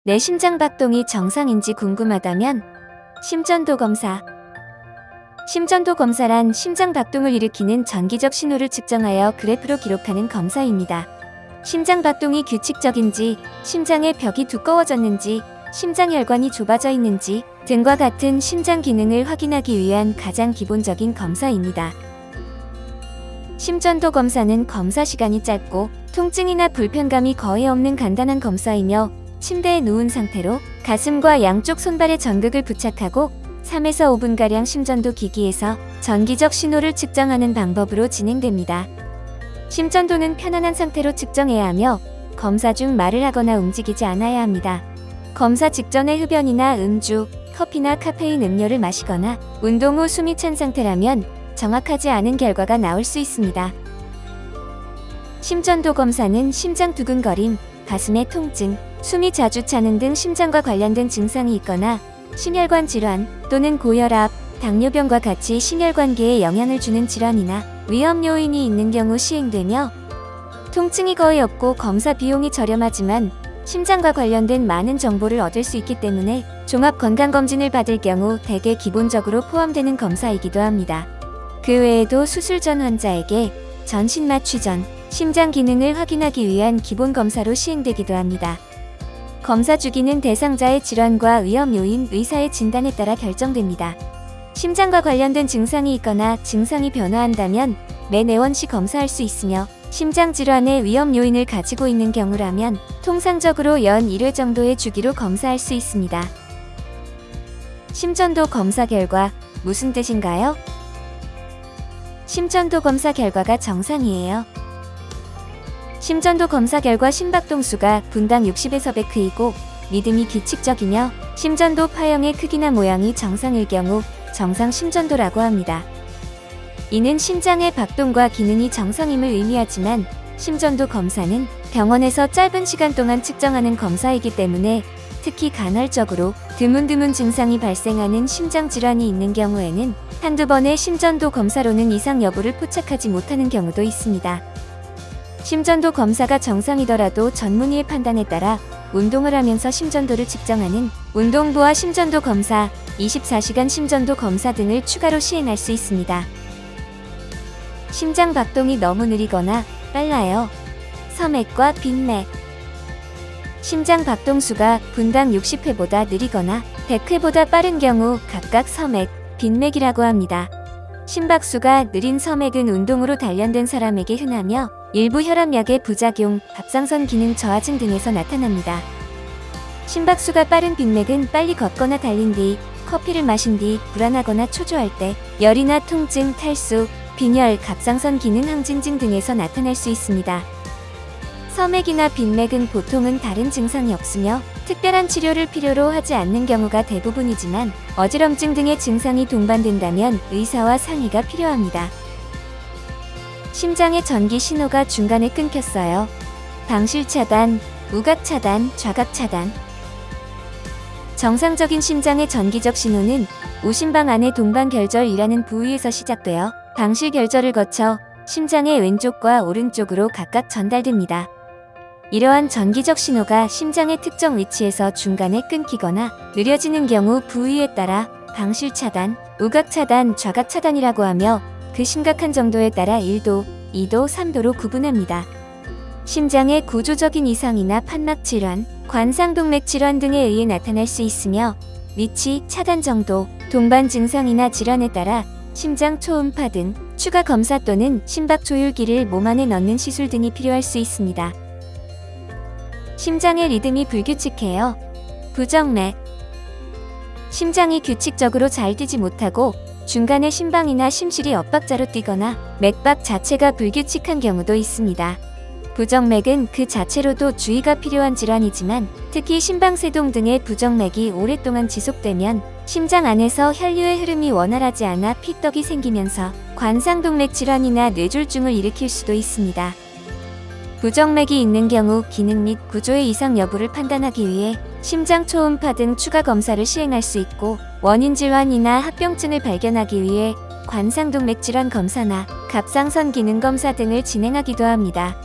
내 심장 박동이 정상인지 궁금하다면 심전도 검사. 심전도 검사란 심장 박동을 일으키는 전기적 신호를 측정하여 그래프로 기록하는 검사입니다. 심장 박동이 규칙적인지, 심장의 벽이 두꺼워졌는지, 심장 혈관이 좁아져 있는지 등과 같은 심장 기능을 확인하기 위한 가장 기본적인 검사입니다. 심전도 검사는 검사 시간이 짧고 통증이나 불편감이 거의 없는 간단한 검사이며 침대에 누운 상태로 가슴과 양쪽 손발에 전극을 부착하고 3에서 5분가량 심전도 기기에서 전기적 신호를 측정하는 방법으로 진행됩니다. 심전도는 편안한 상태로 측정해야 하며 검사 중 말을 하거나 움직이지 않아야 합니다. 검사 직전에 흡연이나 음주, 커피나 카페인 음료를 마시거나 운동 후 숨이 찬 상태라면 정확하지 않은 결과가 나올 수 있습니다. 심전도 검사는 심장 두근거림, 가슴의 통증, 숨이 자주 차는 등 심장과 관련된 증상이 있거나 심혈관 질환 또는 고혈압, 당뇨병과 같이 심혈관계에 영향을 주는 질환이나 위험 요인이 있는 경우 시행되며 통증이 거의 없고 검사 비용이 저렴하지만 심장과 관련된 많은 정보를 얻을 수 있기 때문에 종합건강검진을 받을 경우 대개 기본적으로 포함되는 검사이기도 합니다. 그 외에도 수술 전 환자에게 전신마취 전 심장 기능을 확인하기 위한 기본 검사로 시행되기도 합니다. 검사 주기는 대상자의 질환과 위험 요인, 의사의 진단에 따라 결정됩니다. 심장과 관련된 증상이 있거나 증상이 변화한다면 매 4원씩 검사할 수 있으며 심장 질환의 위험 요인을 가지고 있는 경우라면 통상적으로 연 1회 정도의 주기로 검사할 수 있습니다. 심전도 검사 결과 무슨 뜻인가요? 심전도 검사 결과가 정상이에요. 심전도 검사 결과 심박동수가 분당 60에서 100회이고 리듬이 규칙적이며 심전도 파형의 크기나 모양이 정상일 경우 정상 심전도라고 합니다. 이는 심장의 박동과 기능이 정상임을 의미하지만 심전도 검사는 병원에서 짧은 시간 동안 측정하는 검사이기 때문에 특히 간헐적으로 드문드문 증상이 발생하는 심장질환이 있는 경우에는 한두 번의 심전도 검사로는 이상 여부를 포착하지 못하는 경우도 있습니다. 심전도 검사가 정상이더라도 전문의의 판단에 따라 운동을 하면서 심전도를 측정하는 운동부와 심전도 검사, 24시간 심전도 검사 등을 추가로 시행할 수 있습니다. 심장 박동이 너무 느리거나 빨라요. 서맥과 빈맥. 심장 박동수가 분당 60회보다 느리거나 100회보다 빠른 경우 각각 서맥, 빈맥이라고 합니다. 심박수가 느린 서맥은 운동으로 단련된 사람에게 흔하며 일부 혈압약의 부작용, 갑상선 기능 저하증 등에서 나타납니다. 심박수가 빠른 빈맥은 빨리 걷거나 달린 뒤, 커피를 마신 뒤 불안하거나 초조할 때, 열이나 통증, 탈수, 빈혈, 갑상선 기능 항진증 등에서 나타날 수 있습니다. 서맥이나 빈맥은 보통은 다른 증상이 없으며 특별한 치료를 필요로 하지 않는 경우가 대부분이지만 어지럼증 등의 증상이 동반된다면 의사와 상의가 필요합니다. 심장의 전기 신호가 중간에 끊겼어요. 방실 차단, 우각 차단, 좌각 차단. 정상적인 심장의 전기적 신호는 우심방 안의 동방결절이라는 부위에서 시작되어 방실결절을 거쳐 심장의 왼쪽과 오른쪽으로 각각 전달됩니다. 이러한 전기적 신호가 심장의 특정 위치에서 중간에 끊기거나 느려지는 경우 부위에 따라 방실 차단, 우각 차단, 좌각 차단이라고 하며 그 심각한 정도에 따라 1도, 2도, 3도로 구분합니다. 심장의 구조적인 이상이나 판막 질환, 관상동맥 질환 등에 의해 나타날 수 있으며 위치, 차단 정도, 동반 증상이나 질환에 따라 심장 초음파 등 추가 검사 또는 심박 조율기를 몸 안에 넣는 시술 등이 필요할 수 있습니다. 심장의 리듬이 불규칙해요. 부정맥. 심장이 규칙적으로 잘 뛰지 못하고 중간에 심방이나 심실이 엇박자로 뛰거나 맥박 자체가 불규칙한 경우도 있습니다. 부정맥은 그 자체로도 주의가 필요한 질환이지만 특히 심방세동 등의 부정맥이 오랫동안 지속되면 심장 안에서 혈류의 흐름이 원활하지 않아 피떡이 생기면서 관상동맥 질환이나 뇌졸중을 일으킬 수도 있습니다. 부정맥이 있는 경우 기능 및 구조의 이상 여부를 판단하기 위해 심장 초음파 등 추가 검사를 시행할 수 있고 원인 질환이나 합병증을 발견하기 위해 관상동맥 질환 검사나 갑상선 기능 검사 등을 진행하기도 합니다.